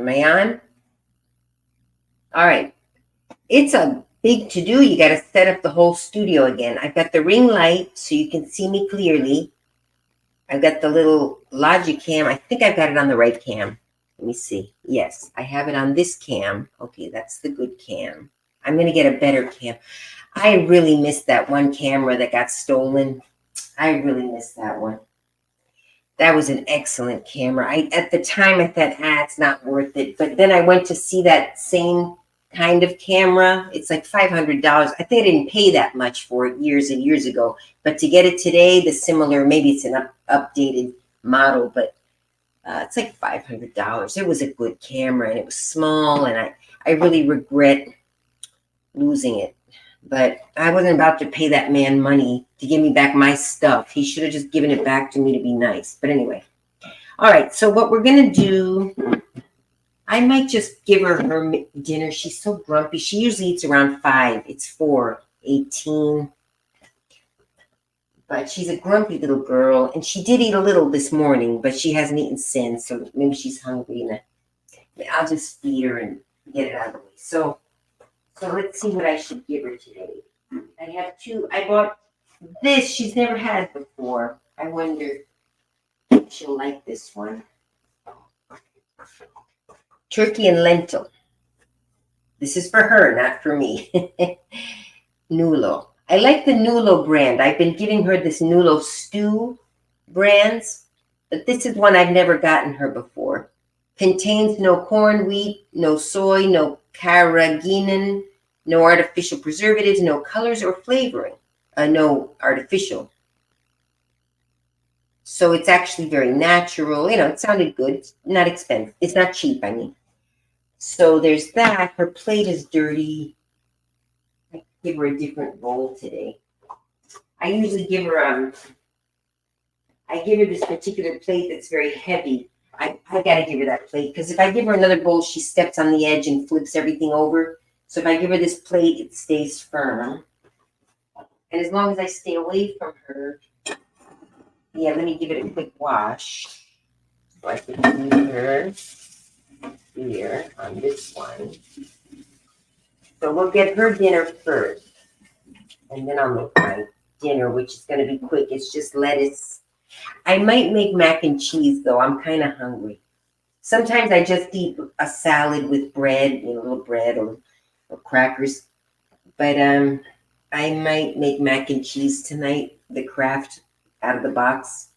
Am I on? All right. It's a big to-do. You got to set up the whole studio again. I've got the ring light so you can see me clearly. I've got the little Logic cam. I think I've got it on the right cam. Let me see. Yes, I have it on this cam. Okay, that's the good cam. I'm going to get a better cam. I really missed that one camera that got stolen. I really missed that one. That was an excellent camera. At the time I thought, it's not worth it. But then I went to see that same kind of camera. It's like $500. I think I didn't pay that much for it years and years ago. But to get it today, the similar, maybe it's an updated model, but it's like $500. It was a good camera and it was small, and I really regret losing it. But I wasn't about to pay that man money to give me back my stuff. He should have just given it back to me to be nice. But anyway. All right. So what we're going to do, I might just give her dinner. She's so grumpy. She usually eats around 5. It's 4:18. But she's a grumpy little girl. And she did eat a little this morning, but she hasn't eaten since. So maybe she's hungry. And I'll just feed her and get it out of the way. So let's see what I should give her today. I have 2. I bought this. She's never had before. I wonder if she'll like this one. Turkey and lentil. This is for her, not for me. Nulo. I like the Nulo brand. I've been giving her this Nulo stew brands, but this is one I've never gotten her before. Contains no corn, wheat, no soy, no carrageenan, no artificial preservatives, no colors or flavoring, no artificial. So it's actually very natural. It sounded good. It's not expensive. It's not cheap, I mean. So there's that. Her plate is dirty. I give her a different bowl today. I usually give her this particular plate that's very heavy. I got to give her that plate because if I give her another bowl, she steps on the edge and flips everything over. So if I give her this plate, it stays firm. And as long as I stay away from her, let me give it a quick wash. So I can leave her here on this one. So we'll get her dinner first. And then I'll make my dinner, which is going to be quick. It's just lettuce. I might make mac and cheese, though. I'm kind of hungry. Sometimes I just eat a salad with bread, a little bread or crackers. But I might make mac and cheese tonight, the Kraft out of the box.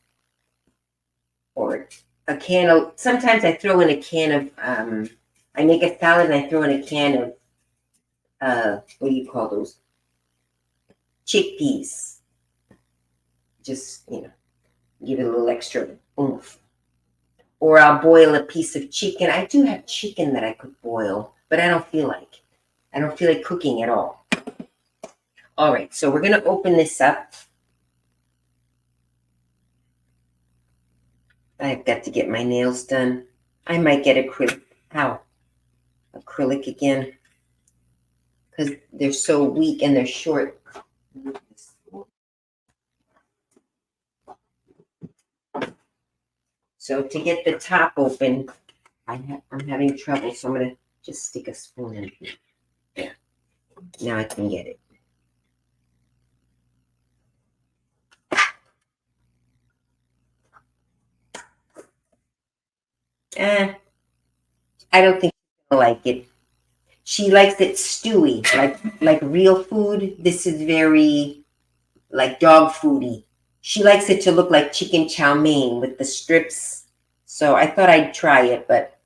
Or a can of, sometimes I throw in a can of, I make a salad and I throw in a can of, what do you call those? Chickpeas. Just, give it a little extra oomph. Or I'll boil a piece of chicken. I do have chicken that I could boil, but I don't feel like. I don't feel like cooking at all. All right, so we're going to open this up. I've got to get my nails done. I might get acrylic. Acrylic again. Because they're so weak and they're short. So to get the top open, I'm having trouble. So I'm going to just stick a spoon in here. There. Now I can get it. I don't think she'll like it. She likes it stewy, like real food. This is very like dog foody. She likes it to look like chicken chow mein with the strips. So I thought I'd try it, but it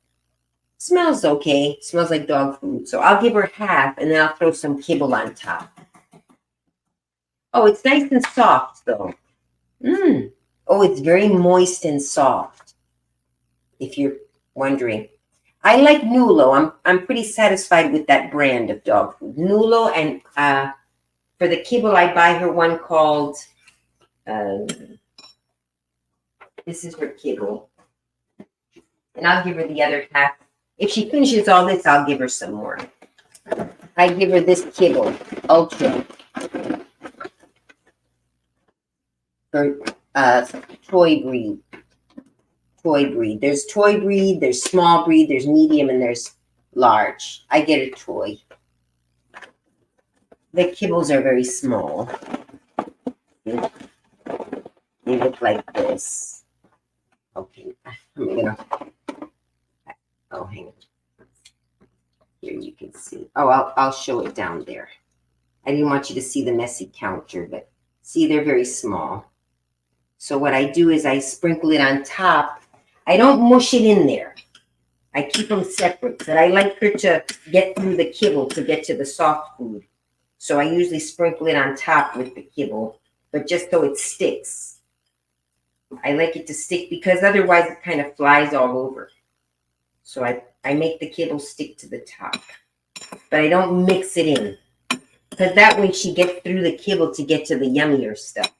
smells okay. It smells like dog food. So I'll give her half and then I'll throw some kibble on top. Oh, it's nice and soft though. Oh, it's very moist and soft. If you're wondering. I like Nulo. I'm pretty satisfied with that brand of dog food. Nulo, and for the kibble, I buy her one called, this is her kibble. And I'll give her the other half. If she finishes all this, I'll give her some more. I give her this kibble, Ultra, for toy toy breed. There's toy breed, there's small breed, there's medium, and there's large. I get a toy. The kibbles are very small. They look like this. Okay, I'm gonna. Oh, hang on. Here you can see. Oh, I'll show it down there. I didn't want you to see the messy counter, but see, they're very small. So what I do is I sprinkle it on top. I don't mush it in there. I keep them separate, but I like her to get through the kibble to get to the soft food. So I usually sprinkle it on top with the kibble, but just so it sticks. I like it to stick because otherwise it kind of flies all over. So I make the kibble stick to the top, but I don't mix it in because that way she gets through the kibble to get to the yummier stuff,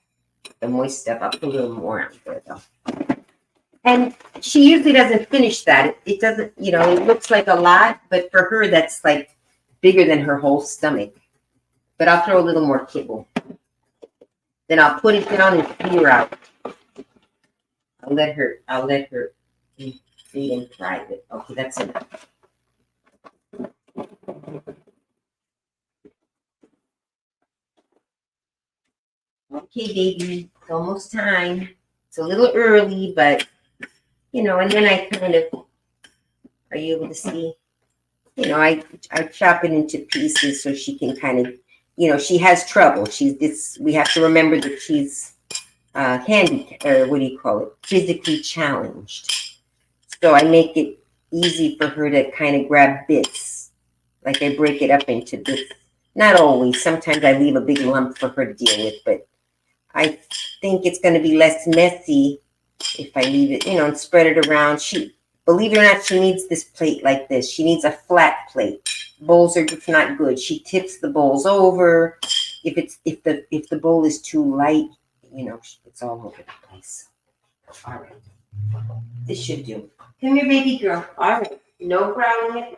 the moist stuff. I'll put a little more on there though. And she usually doesn't finish that. It doesn't, you know, it looks like a lot, but for her, that's like bigger than her whole stomach. But I'll throw a little more kibble. Then I'll put it down and feed her out. I'll let her eat in private. Okay, that's enough. Okay, baby, it's almost time. It's a little early, but you know, and then I kind of, are you able to see? You know, I chop it into pieces so she can kind of, you know, she has trouble. We have to remember that she's handicapped, or what do you call it? Physically challenged. So I make it easy for her to kind of grab bits. Like I break it up into bits. Not always. Sometimes I leave a big lump for her to deal with, but I think it's going to be less messy if I leave it, you know, and spread it around. Believe it or not, she needs this plate like this. She needs a flat plate. Bowls are just not good. She tips the bowls over. If the bowl is too light, you know, it's all over the place. All right. This should do. Come here, baby girl. All right. No growling at mom.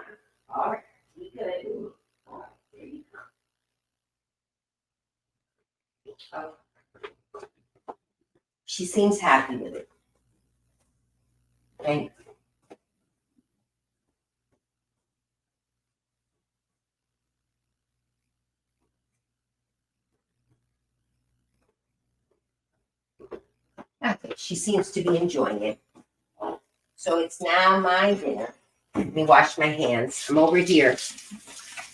All right. Be good. All right. There you go. Oh. She seems happy with it. Okay. Okay, she seems to be enjoying it. So it's now my dinner. Let me wash my hands. I'm over here.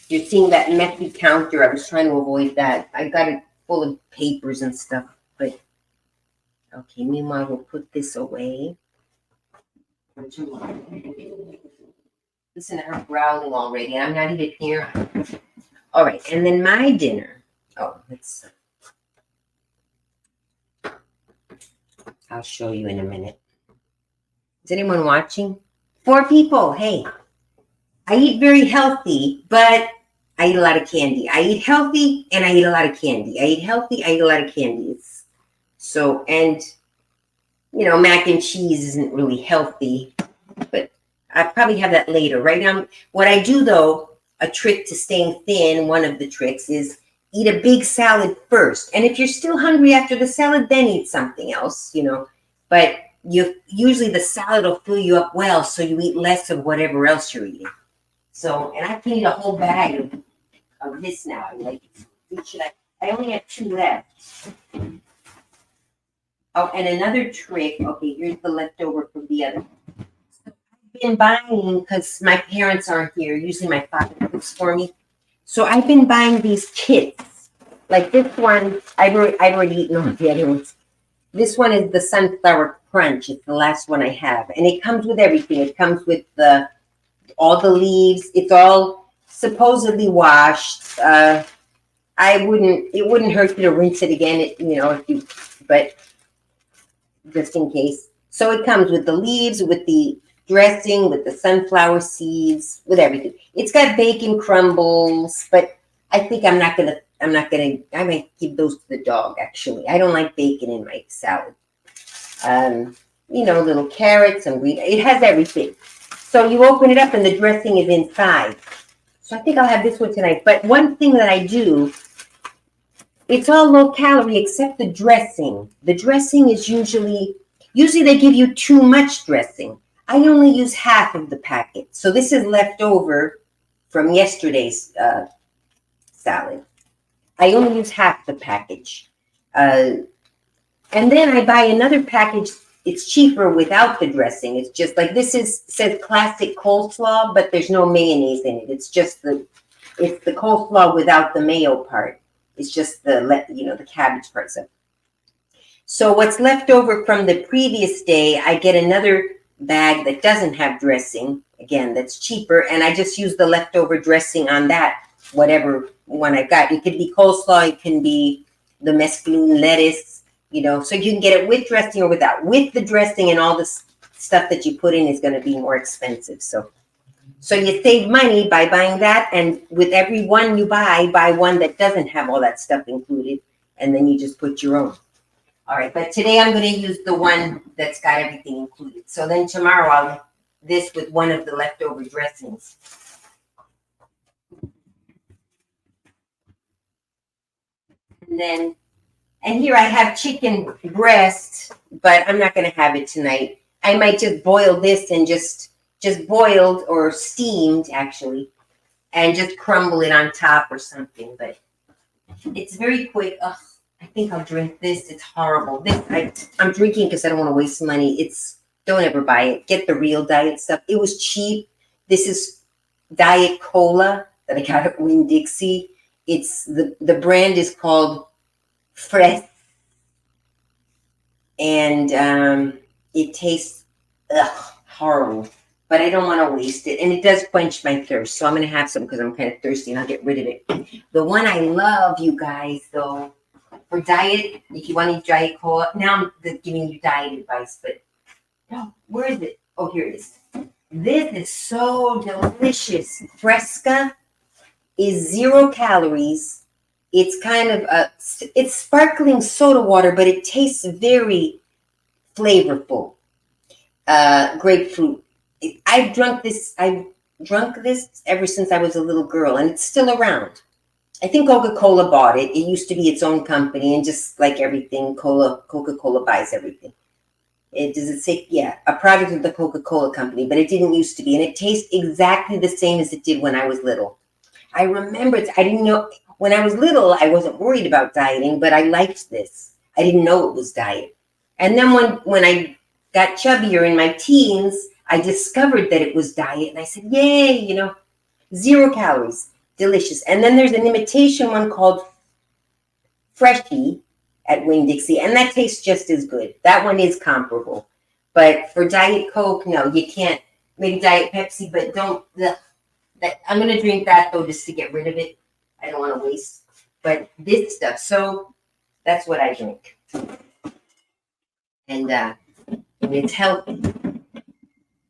You're seeing that messy counter. I was trying to avoid that. I got it full of papers and stuff, but okay, meanwhile, we'll put this away. Listen to her growling already. I'm not even here. All right, and then my dinner. Oh, I'll show you in a minute. Is anyone watching? 4 people. Hey, I eat very healthy, but I eat a lot of candy. I eat healthy and I eat a lot of candy. I eat healthy, I eat a lot of candies. So, and, you know, mac and cheese isn't really healthy, but I probably have that later. Right now, what I do though, a trick to staying thin, one of the tricks is eat a big salad first. And if you're still hungry after the salad, then eat something else, you know. But usually the salad will fill you up well, so you eat less of whatever else you're eating. So, and I can eat a whole bag of this now. I'm like, I only have 2 left. Oh, and another trick. Okay, here's the leftover from the other. So I've been buying, because my parents aren't here. Usually my father cooks for me. So I've been buying these kits. Like this one, I've already eaten all the other ones. This one is the Sunflower Crunch. It's the last one I have. And it comes with everything. It comes with all the leaves. It's all supposedly washed. It wouldn't hurt you to rinse it again, but just in case. So it comes with the leaves, with the dressing, with the sunflower seeds, with everything. It's got bacon crumbles, but I think I might give those to the dog, actually. I don't like bacon in my salad. Little carrots and green. It has everything. So you open it up and the dressing is inside. So I think I'll have this one tonight. But one thing that I do, it's all low calorie except the dressing. The dressing is usually Usually they give you too much dressing. I only use half of the packet. So this is left over from yesterday's salad. I only use half the package. And then I buy another package. It's cheaper without the dressing. It's just like this says classic coleslaw, but there's no mayonnaise in it. It's just it's the coleslaw without the mayo part. It's just the cabbage part. So what's left over from the previous day, I get another bag that doesn't have dressing. Again, that's cheaper, and I just use the leftover dressing on that, whatever one I got. It could be coleslaw, it can be the mesclun lettuce, so you can get it with dressing or without. With the dressing and all this stuff that you put in is going to be more expensive. So you save money by buying that, and with every one you buy one that doesn't have all that stuff included, and then you just put your own. All right, but today I'm going to use the one that's got everything included. So then tomorrow I'll this with one of the leftover dressings. And here I have chicken breast, but I'm not going to have it tonight. I might just boil this and just boiled or steamed actually, and just crumble it on top or something. But it's very quick. Ugh, I think I'll drink this. It's horrible. I'm drinking because I don't want to waste money. Don't ever buy it. Get the real diet stuff. It was cheap. This is Diet Cola that I got at Winn-Dixie. It's the brand is called Fresh, and it tastes horrible. But I don't want to waste it, and it does quench my thirst. So I'm going to have some because I'm kind of thirsty, and I'll get rid of it. The one I love, you guys, though, for diet, if you want to eat Diet Cola. Now I'm giving you diet advice, but no, where is it? Oh, here it is. This is so delicious. Fresca is 0 calories. It's kind of it's sparkling soda water, but it tastes very flavorful. Grapefruit. I've drunk this ever since I was a little girl, and it's still around. I think Coca-Cola bought it. It used to be its own company, and just like everything, Coca-Cola buys everything. Does it say, yeah, a product of the Coca-Cola company, but it didn't used to be, and it tastes exactly the same as it did when I was little. I remember I didn't know, when I was little, I wasn't worried about dieting, but I liked this. I didn't know it was diet. And then when I got chubbier in my teens, I discovered that it was diet, and I said, yay, 0 calories, delicious. And then there's an imitation one called Freshie at Winn-Dixie, and that tastes just as good. That one is comparable. But for Diet Coke, no, you can't. Maybe Diet Pepsi, but don't. I'm going to drink that, though, just to get rid of it. I don't want to waste. But this stuff, so that's what I drink. And it's healthy.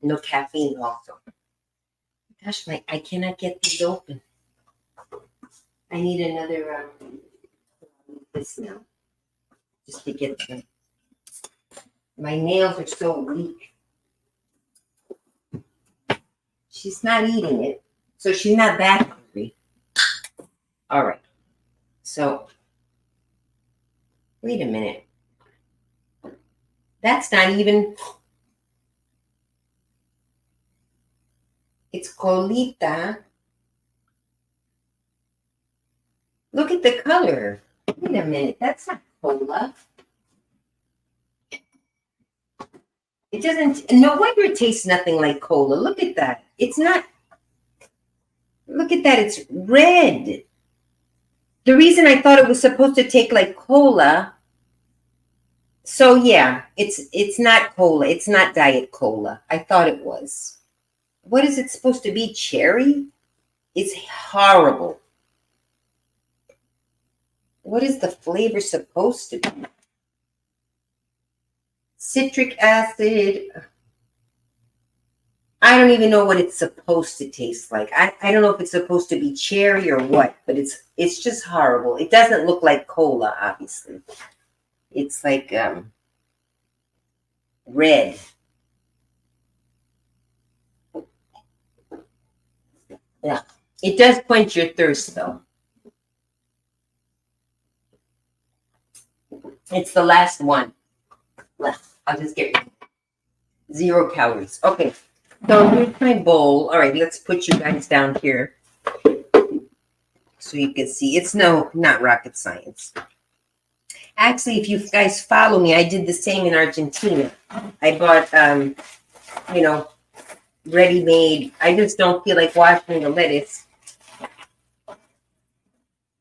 No caffeine also. Gosh, I cannot get these open. I need another this now. Just to get them. My nails are so weak. She's not eating it, so she's not that hungry. All right. So, wait a minute. That's not even. It's Colita. Look at the color. Wait a minute. That's not cola. It doesn't. No wonder it tastes nothing like cola. Look at that. It's not. Look at that. It's red. The reason I thought it was supposed to taste like cola. So yeah, it's not cola. It's not Diet Cola. I thought it was. What is it supposed to be? Cherry? It's horrible. What is the flavor supposed to be? Citric acid. I don't even know what it's supposed to taste like. I don't know if it's supposed to be cherry or what, but it's just horrible. It doesn't look like cola, obviously. It's like red. Yeah. It does quench your thirst, though. It's the last one left. I'll just get 0 calories. Okay, so here's my bowl. All right, let's put you guys down here so you can see. It's not rocket science. Actually, if you guys follow me, I did the same in Argentina. I bought, ready-made. I just don't feel like washing the lettuce.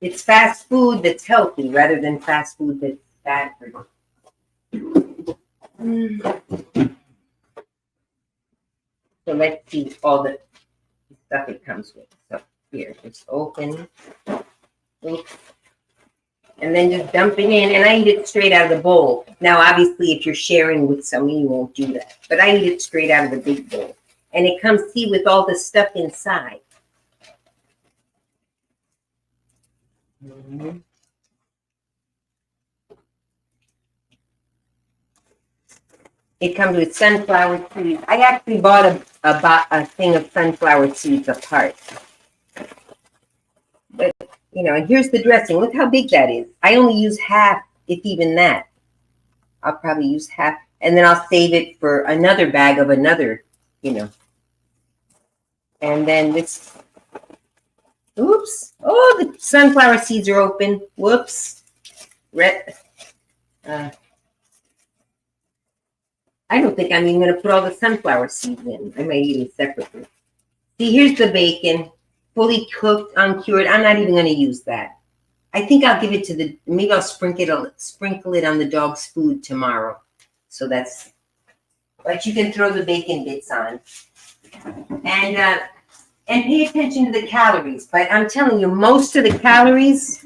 It's fast food that's healthy rather than fast food that's bad for you. So let's see all the stuff it comes with. So here, just open. Oops. And then just dump it in, and I eat it straight out of the bowl. Now, obviously, if you're sharing with somebody, you won't do that. But I eat it straight out of the big bowl. And it comes, see, with all the stuff inside. Mm-hmm. It comes with sunflower seeds. I actually bought a thing of sunflower seeds apart. But, and here's the dressing. Look how big that is. I only use half, if even that. I'll probably use half. And then I'll save it for another bag of another, And then this, oops. Oh, the sunflower seeds are open. Whoops. I don't think I'm even going to put all the sunflower seeds in. I might eat them separately. See, here's the bacon. Fully cooked, uncured. I'm not even going to use that. I think I'll give it to maybe I'll sprinkle it on the dog's food tomorrow. So but you can throw the bacon bits on. And pay attention to the calories. But I'm telling you, most of the calories,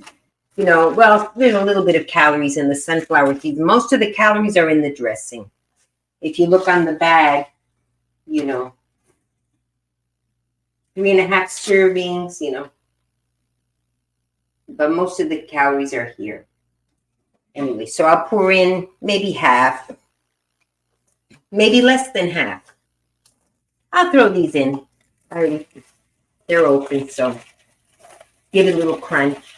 well, there's a little bit of calories in the sunflower seeds. Most of the calories are in the dressing. If you look on the bag, 3.5 servings, but most of the calories are here. Anyway, so I'll pour in maybe half, maybe less than half. I'll throw these in. They're open, so give it a little crunch.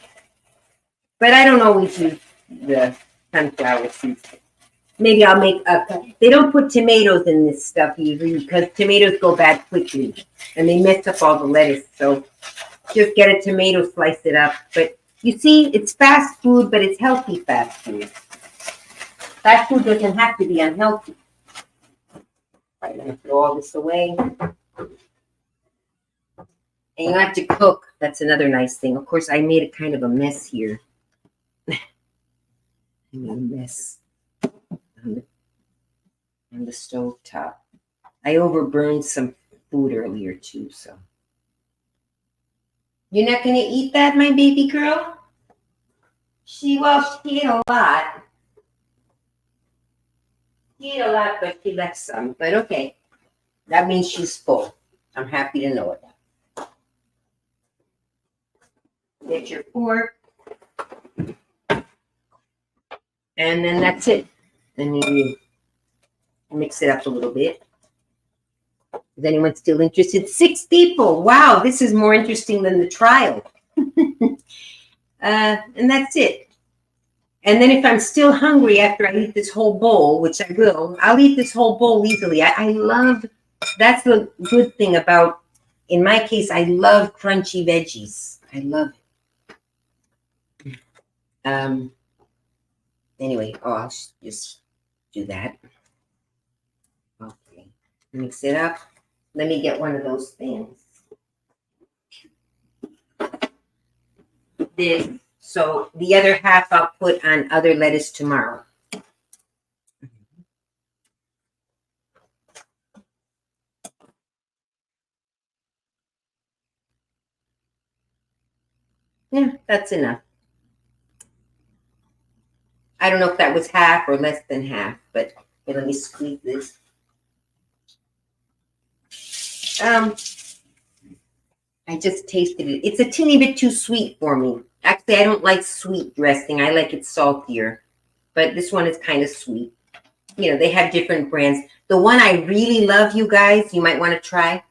But I don't always use the sunflower seeds. Maybe I'll make they don't put tomatoes in this stuff usually because tomatoes go bad quickly and they mess up all the lettuce. So just get a tomato, slice it up. But you see, it's fast food, but it's healthy fast food. Fast food doesn't have to be unhealthy. I'm going to throw all this away. And you have to cook. That's another nice thing. Of course, I made a kind of a mess here. I made a mess on the stove top. I overburned some food earlier too, so. You're not going to eat that, my baby girl? She ate a lot. She ate a lot, but she left some. But okay. That means she's full. I'm happy to know it. Get your fork. And then that's it. And you mix it up a little bit. Is anyone still interested? 6 people. Wow, this is more interesting than the trial. And that's it. And then if I'm still hungry after I eat this whole bowl, which I will, I'll eat this whole bowl easily. I love, that's the good thing about, in my case, I love crunchy veggies. I love it. Anyway, I'll just do that. Okay, mix it up. Let me get one of those things. This, so the other half I'll put on other lettuce tomorrow. Yeah, that's enough. I don't know if that was half or less than half, but okay, let me squeeze this. I just tasted it. It's a teeny bit too sweet for me. Actually, I don't like sweet dressing. I like it saltier. But this one is kind of sweet. They have different brands. The one I really love, you guys, you might want to try.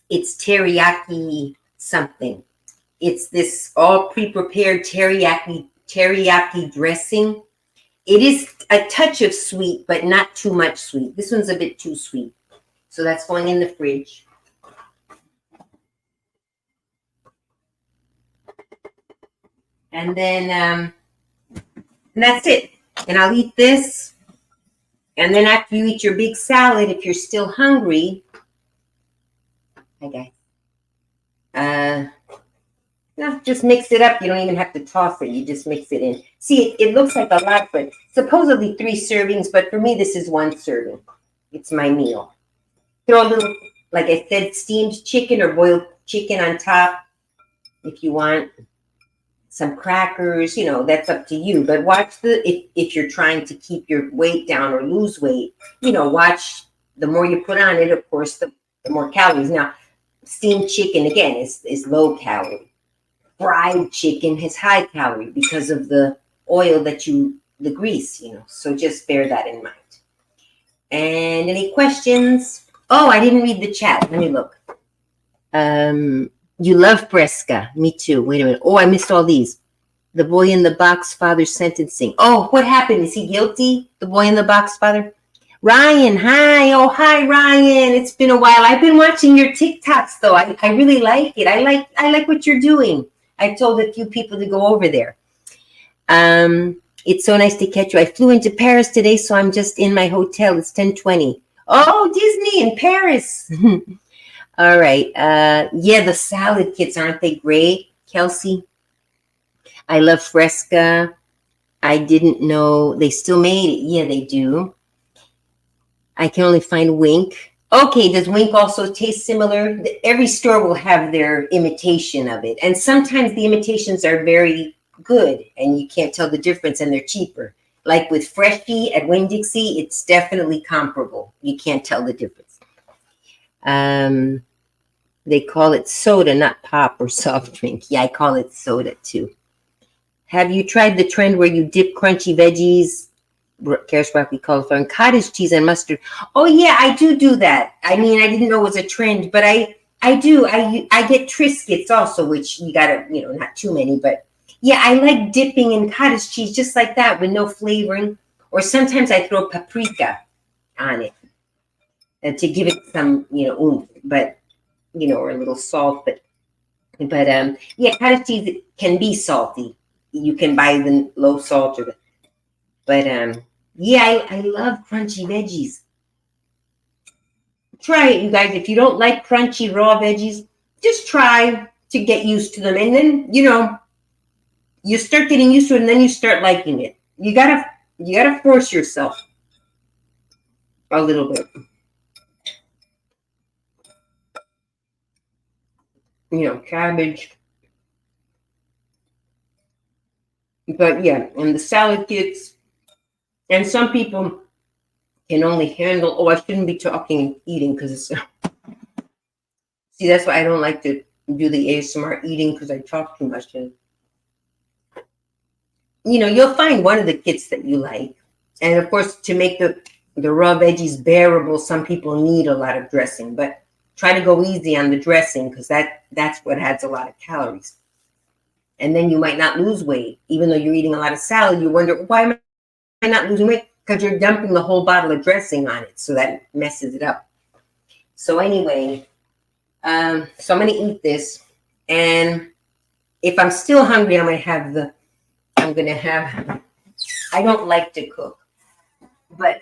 It's teriyaki something. It's this all pre-prepared teriyaki dressing. It is a touch of sweet, but not too much sweet. This one's a bit too sweet. So that's going in the fridge. And then and that's it. And I'll eat this. And then after you eat your big salad, if you're still hungry, hi guys. No, just mix it up. You don't even have to toss it. You just mix it in. See, it looks like a lot, but supposedly 3 servings. But for me, this is 1 serving. It's my meal. Throw a little, like I said, steamed chicken or boiled chicken on top if you want. Some crackers, you know, that's up to you. But watch if you're trying to keep your weight down or lose weight, you know, watch the more you put on it, of course, the more calories. Now, steamed chicken, again, is low calorie. Fried chicken has high calorie because of the oil the grease, you know. So just bear that in mind. And any questions? Oh, I didn't read the chat. Let me look. You love Fresca. Me too. Wait a minute. Oh, I missed all these. The boy in the box father sentencing. Oh, what happened? Is he guilty? The boy in the box father? Ryan, hi. Oh, hi, Ryan. It's been a while. I've been watching your TikToks, though. I really like it. I like what you're doing. I told a few people to go over there. It's so nice to catch you. I flew into Paris today, so I'm just in my hotel. It's 10:20. Oh, Disney in Paris. All right. Yeah, the salad kits, aren't they great, Kelsey? I love Fresca. I didn't know they still made it. Yeah, they do. I can only find Wink. Okay, does Wink also taste similar? Every store will have their imitation of it. And sometimes the imitations are very good and you can't tell the difference and they're cheaper. Like with Freshie at Winn-Dixie, it's definitely comparable. You can't tell the difference. They call it soda, not pop or soft drink. Yeah, I call it soda too. Have you tried the trend where you dip crunchy veggies, carrots, broccoli, cauliflower, and cottage cheese and mustard? Oh yeah, I do that. I mean, I didn't know it was a trend, but I do. I get Triscuits also, which you gotta, you know, not too many, but yeah, I like dipping in cottage cheese just like that with no flavoring. Or sometimes I throw paprika on it to give it some, you know, oomph, but you know, or a little salt, but yeah, cottage cheese can be salty. You can buy the low salt or but yeah, I love crunchy veggies. Try it, you guys. If you don't like crunchy raw veggies, just try to get used to them, and then you know you start getting used to it, and then you start liking it. You gotta force yourself a little bit. You know, cabbage. But yeah, and the salad kits, and some people can only handle. Oh, I shouldn't be talking eating because it's. See, that's why I don't like to do the ASMR eating because I talk too much. And you know, you'll find one of the kits that you like, and of course, to make the raw veggies bearable, some people need a lot of dressing. But try to go easy on the dressing because that's what adds a lot of calories. And then you might not lose weight, even though you're eating a lot of salad. You wonder, why am I not losing weight? Because you're dumping the whole bottle of dressing on it, so that messes it up. So anyway, so I'm going to eat this, and if I'm still hungry, I don't like to cook, but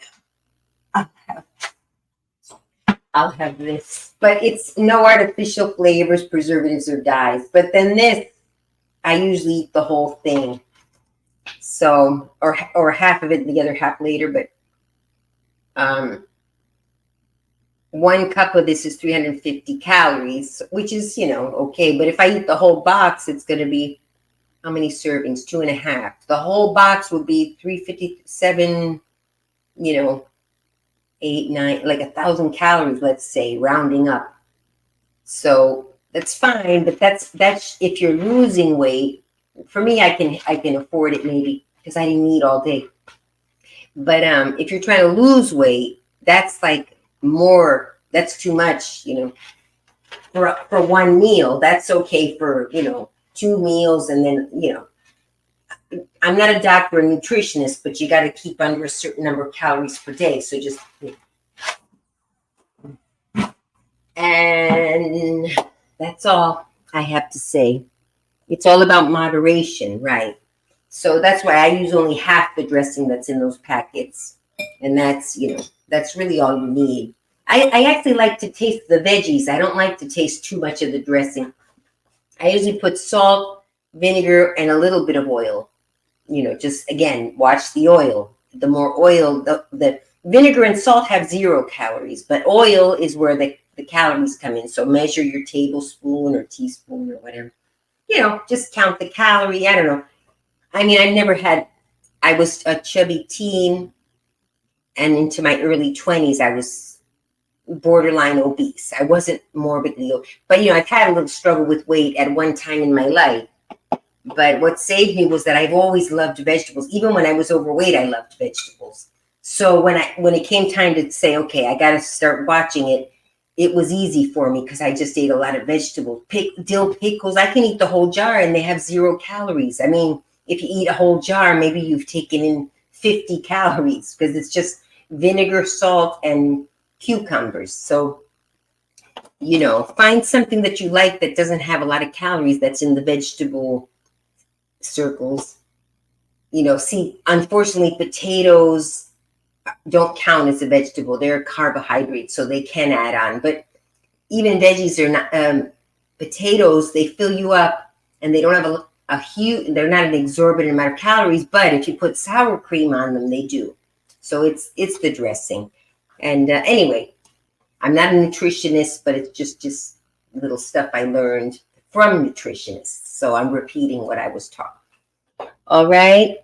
I'll have this. But it's no artificial flavors, preservatives, or dyes. But then this, I usually eat the whole thing. So, or half of it, and the other half later. But 1 cup of this is 350 calories, which is, you know, okay. But if I eat the whole box, it's going to be how many servings? 2.5. The whole box would be 357. You know, 8, 9, like 1,000 calories, let's say, rounding up. So that's fine, but that's if you're losing weight. For me, I can afford it maybe because I didn't eat all day. But if you're trying to lose weight, that's like more. That's too much, you know. For one meal, that's okay for, you know, 2 meals, and then, you know, I'm not a doctor or nutritionist, but you got to keep under a certain number of calories per day. So just, and that's all I have to say. It's all about moderation, right? So that's why I use only half the dressing that's in those packets. And that's, that's really all you need. I actually like to taste the veggies. I don't like to taste too much of the dressing. I usually put salt, vinegar, and a little bit of oil. Just again, watch the oil. The more oil, the vinegar and salt have 0 calories, but oil is where the calories come in. So measure your tablespoon or teaspoon or whatever. Just count the calorie. I don't know. I mean, I was a chubby teen, and into my early 20s, I was borderline obese. I wasn't morbidly obese, but I've had a little struggle with weight at one time in my life. But what saved me was that I've always loved vegetables. Even when I was overweight, I loved vegetables. So when it came time to say, okay, I got to start watching it, it was easy for me because I just ate a lot of vegetables. Dill pickles, I can eat the whole jar and they have 0 calories. I mean, if you eat a whole jar, maybe you've taken in 50 calories because it's just vinegar, salt, and cucumbers. So, find something that you like that doesn't have a lot of calories that's in the vegetable circles. See, unfortunately, potatoes don't count as a vegetable. They're a carbohydrate, so they can add on. But even veggies are not. Potatoes, they fill you up, and they don't have a huge. They're not an exorbitant amount of calories. But if you put sour cream on them, they do. So it's the dressing. And anyway, I'm not a nutritionist, but it's just little stuff I learned from nutritionists. So I'm repeating what I was taught. All right.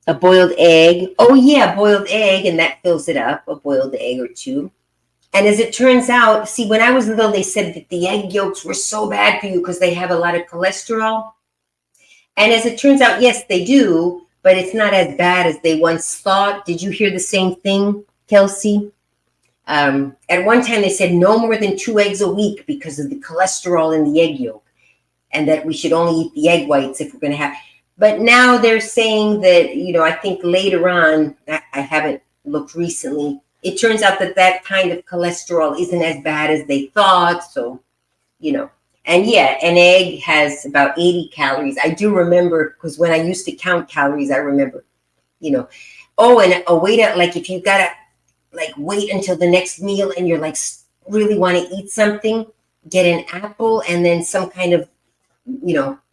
A boiled egg. Oh, yeah, boiled egg. And that fills it up, a boiled egg or 2. And as it turns out, see, when I was little, they said that the egg yolks were so bad for you because they have a lot of cholesterol. And as it turns out, yes, they do, but it's not as bad as they once thought. Did you hear the same thing, Kelsey? At one time, they said no more than 2 eggs a week because of the cholesterol in the egg yolk, and that we should only eat the egg whites if we're going to have. But now they're saying that, I think later on, I haven't looked recently, it turns out that kind of cholesterol isn't as bad as they thought. So, and yeah, an egg has about 80 calories. I do remember, because when I used to count calories, I remember, oh, and a way to, like, if you got to, like, wait until the next meal and you're, like, really want to eat something, get an apple and then some kind of,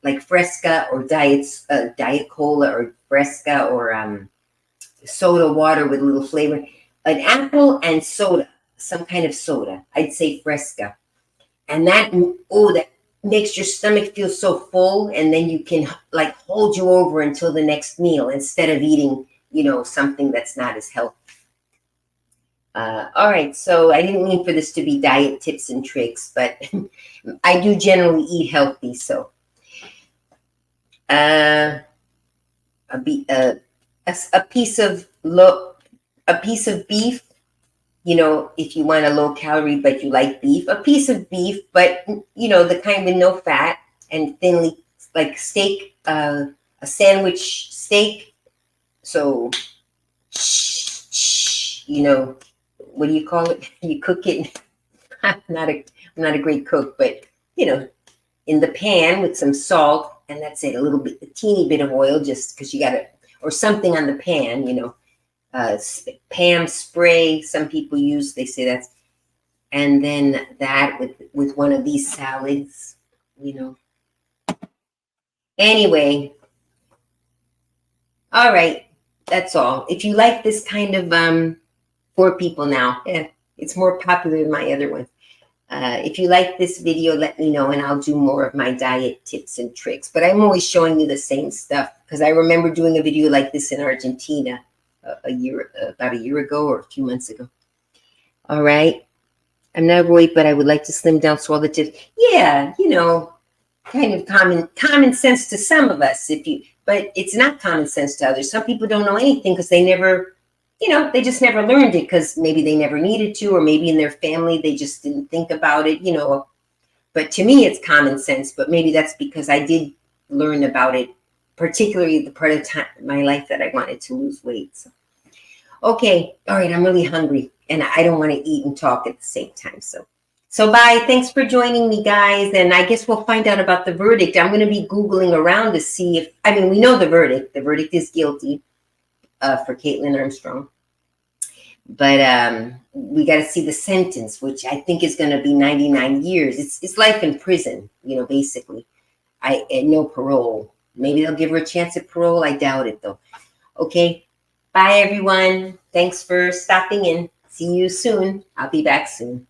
like Fresca or Diet Cola or Fresca or soda water with a little flavor. An apple and soda, some kind of soda. I'd say Fresca. And that makes your stomach feel so full, and then you can, like, hold you over until the next meal instead of eating, something that's not as healthy. All right, so I didn't mean for this to be diet tips and tricks, but I do generally eat healthy. So a piece of beef, if you want a low calorie but you like beef, a piece of beef, but the kind with no fat and thinly, like steak, a sandwich steak. So what do you call it? You cook it. I'm not a great cook, but in the pan with some salt, and that's it. A teeny bit of oil, just because you got to, or something on the pan. Pam spray. Some people use. They say that's, and then that with one of these salads. Anyway, all right. That's all. If you like this kind of 4 people now. Yeah, it's more popular than my other one. If you like this video, let me know, and I'll do more of my diet tips and tricks. But I'm always showing you the same stuff because I remember doing a video like this in Argentina about a year ago or a few months ago. All right. I'm not overweight, but I would like to slim down, so all the tips. Yeah, kind of common sense to some of us. But it's not common sense to others. Some people don't know anything because they never. They just never learned it because maybe they never needed to, or maybe in their family they just didn't think about it, But to me, it's common sense. But maybe that's because I did learn about it particularly the part of my life that I wanted to lose weight. So, okay, all right, I'm really hungry, and I don't want to eat and talk at the same time. So bye. Thanks for joining me, guys. And I guess we'll find out about the verdict. I'm going to be Googling around to see if, I mean, we know the verdict. The verdict is guilty for Caitlin Armstrong. But we got to see the sentence, which I think is going to be 99 years. It's life in prison, basically. And no parole. Maybe they'll give her a chance at parole. I doubt it, though. Okay. Bye, everyone. Thanks for stopping in. See you soon. I'll be back soon.